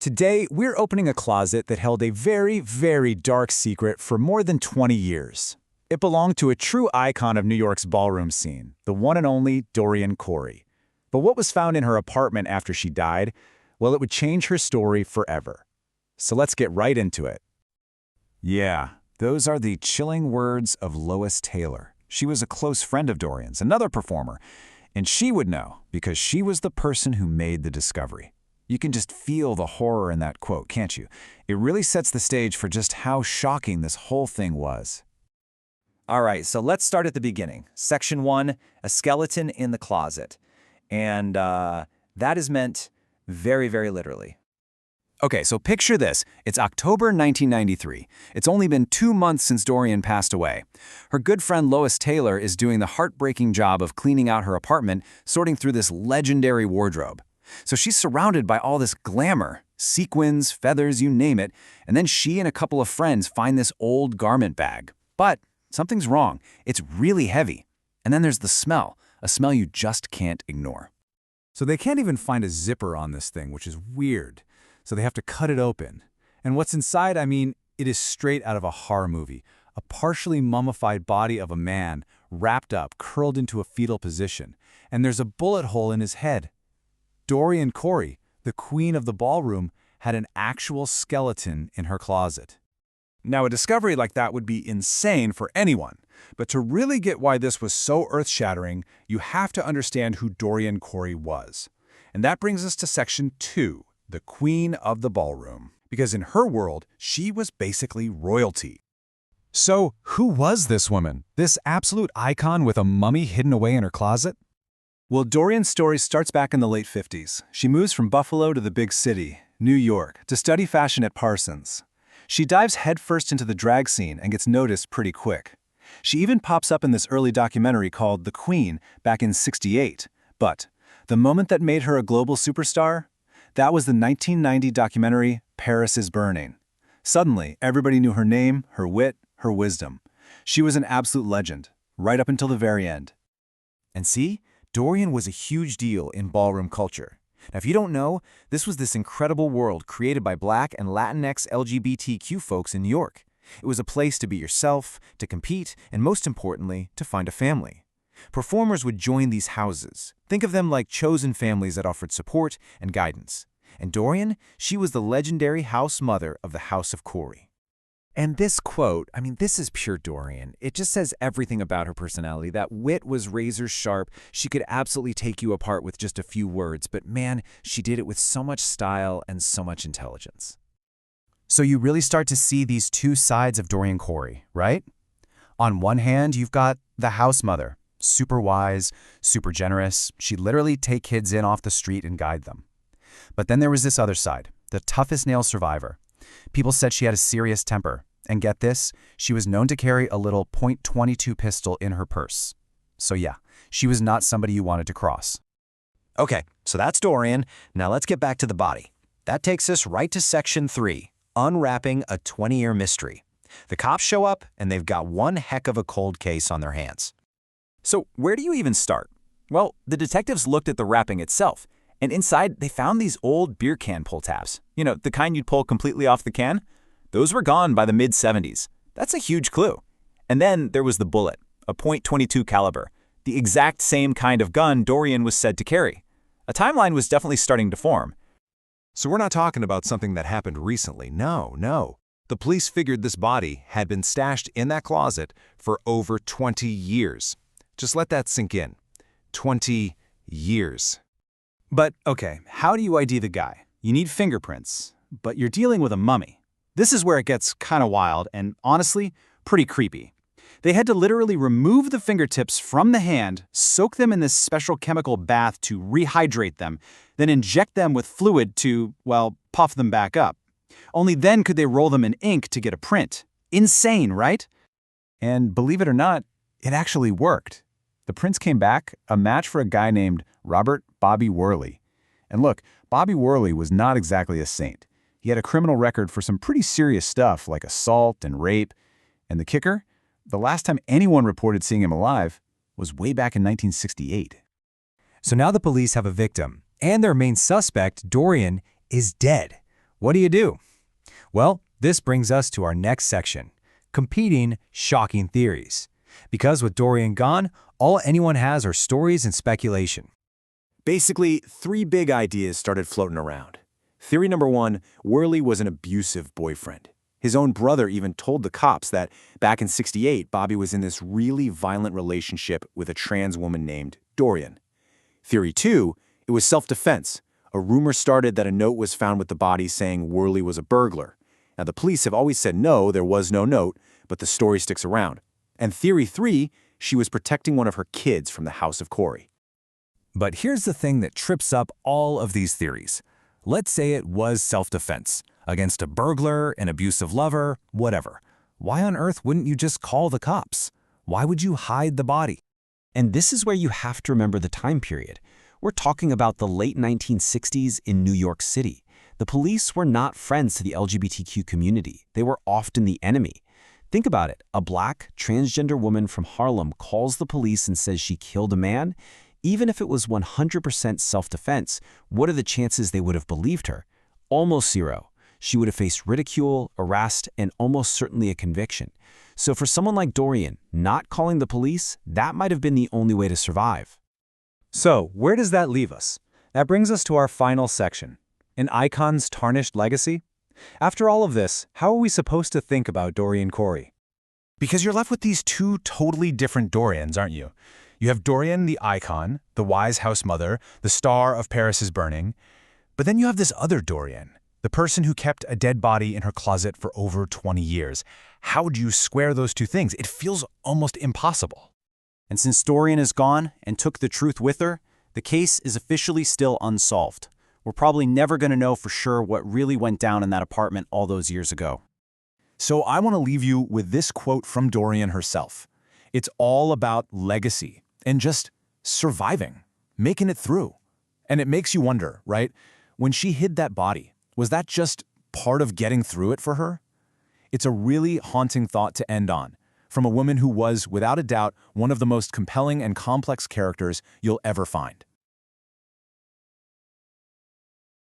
Today, we're opening a closet that held a very, very dark secret for more than 20 years. It belonged to a true icon of New York's ballroom scene, the one and only Dorian Corey. But what was found in her apartment after she died? Well, it would change her story forever. So let's get right into it. Yeah, those are the chilling words of Lois Taylor. She was a close friend of Dorian's, another performer. And she would know, because she was the person who made the discovery. You can just feel the horror in that quote, can't you? It really sets the stage for just how shocking this whole thing was. All right, so let's start at the beginning. Section 1, a skeleton in the closet. And that is meant very, very literally. Okay, so picture this. It's October 1993. It's only been 2 months since Dorian passed away. Her good friend Lois Taylor is doing the heartbreaking job of cleaning out her apartment, sorting through this legendary wardrobe. So she's surrounded by all this glamour, sequins, feathers, you name it, and then she and a couple of friends find this old garment bag. But something's wrong. It's really heavy. And then there's the smell, a smell you just can't ignore. So they can't even find a zipper on this thing, which is weird. So they have to cut it open. And what's inside, I mean, it is straight out of a horror movie. A partially mummified body of a man, wrapped up, curled into a fetal position. And there's a bullet hole in his head. Dorian Corey, the queen of the ballroom, had an actual skeleton in her closet. Now, a discovery like that would be insane for anyone. But to really get why this was so earth-shattering, you have to understand who Dorian Corey was. And that brings us to Section 2, the queen of the ballroom. Because in her world, she was basically royalty. So, who was this woman? This absolute icon with a mummy hidden away in her closet? Well, Dorian's story starts back in the late 50s. She moves from Buffalo to the big city, New York, to study fashion at Parsons. She dives headfirst into the drag scene and gets noticed pretty quick. She even pops up in this early documentary called The Queen back in '68. But the moment that made her a global superstar? That was the 1990 documentary Paris is Burning. Suddenly, everybody knew her name, her wit, her wisdom. She was an absolute legend, right up until the very end. And see? Dorian was a huge deal in ballroom culture. Now, if you don't know, this was this incredible world created by Black and Latinx LGBTQ folks in New York. It was a place to be yourself, to compete, and most importantly, to find a family. Performers would join these houses. Think of them like chosen families that offered support and guidance. And Dorian, she was the legendary house mother of the House of Corey. And this quote, I mean, this is pure Dorian. It just says everything about her personality. That wit was razor sharp. She could absolutely take you apart with just a few words, but man, she did it with so much style and so much intelligence. So you really start to see these two sides of Dorian Corey, right? On one hand, you've got the house mother, super wise, super generous. She'd literally take kids in off the street and guide them. But then there was this other side, the toughest nail survivor. People said she had a serious temper. And get this, she was known to carry a little .22 pistol in her purse. So yeah, she was not somebody you wanted to cross. Okay, so that's Dorian. Now let's get back to the body. That takes us right to Section 3, unwrapping a 20-year mystery. The cops show up, and they've got one heck of a cold case on their hands. So where do you even start? Well, the detectives looked at the wrapping itself, and inside they found these old beer can pull tabs. You know, the kind you'd pull completely off the can? Those were gone by the mid-70s. That's a huge clue. And then there was the bullet, a .22 caliber, the exact same kind of gun Dorian was said to carry. A timeline was definitely starting to form. So we're not talking about something that happened recently. No. The police figured this body had been stashed in that closet for over 20 years. Just let that sink in. 20 years. But, okay, how do you ID the guy? You need fingerprints, but you're dealing with a mummy. This is where it gets kind of wild and, honestly, pretty creepy. They had to literally remove the fingertips from the hand, soak them in this special chemical bath to rehydrate them, then inject them with fluid to, well, puff them back up. Only then could they roll them in ink to get a print. Insane, right? And believe it or not, it actually worked. The prints came back, a match for a guy named Robert "Bobby" Worley. And look, Bobby Worley was not exactly a saint. He had a criminal record for some pretty serious stuff like assault and rape. And the kicker? The last time anyone reported seeing him alive was way back in 1968. So now the police have a victim, and their main suspect, Dorian, is dead. What do you do? Well, this brings us to our next section, competing, shocking theories. Because with Dorian gone, all anyone has are stories and speculation. Basically, three big ideas started floating around. Theory number one, Worley was an abusive boyfriend. His own brother even told the cops that back in '68, Bobby was in this really violent relationship with a trans woman named Dorian. Theory two, it was self-defense. A rumor started that a note was found with the body saying Worley was a burglar. Now, the police have always said no, there was no note, but the story sticks around. And theory three, she was protecting one of her kids from the house of Corey. But here's the thing that trips up all of these theories. Let's say it was self-defense, against a burglar, an abusive lover, whatever. Why on earth wouldn't you just call the cops? Why would you hide the body? And this is where you have to remember the time period. We're talking about the late 1960s in New York City. The police were not friends to the LGBTQ community. They were often the enemy. Think about it. A black, transgender woman from Harlem calls the police and says she killed a man. Even if it was 100% self-defense, what are the chances they would have believed her? Almost zero. She would have faced ridicule, arrest, and almost certainly a conviction. So for someone like Dorian, not calling the police, that might have been the only way to survive. So, where does that leave us? That brings us to our final section, an icon's tarnished legacy. After all of this, how are we supposed to think about Dorian Corey? Because you're left with these two totally different Dorians, aren't you? You have Dorian the icon, the wise house mother, the star of Paris is Burning. But then you have this other Dorian, the person who kept a dead body in her closet for over 20 years. How do you square those two things? It feels almost impossible. And since Dorian is gone and took the truth with her, the case is officially still unsolved. We're probably never going to know for sure what really went down in that apartment all those years ago. So I want to leave you with this quote from Dorian herself. It's all about legacy and just surviving, making it through. And it makes you wonder, right? When she hid that body, was that just part of getting through it for her? It's a really haunting thought to end on, from a woman who was, without a doubt, one of the most compelling and complex characters you'll ever find.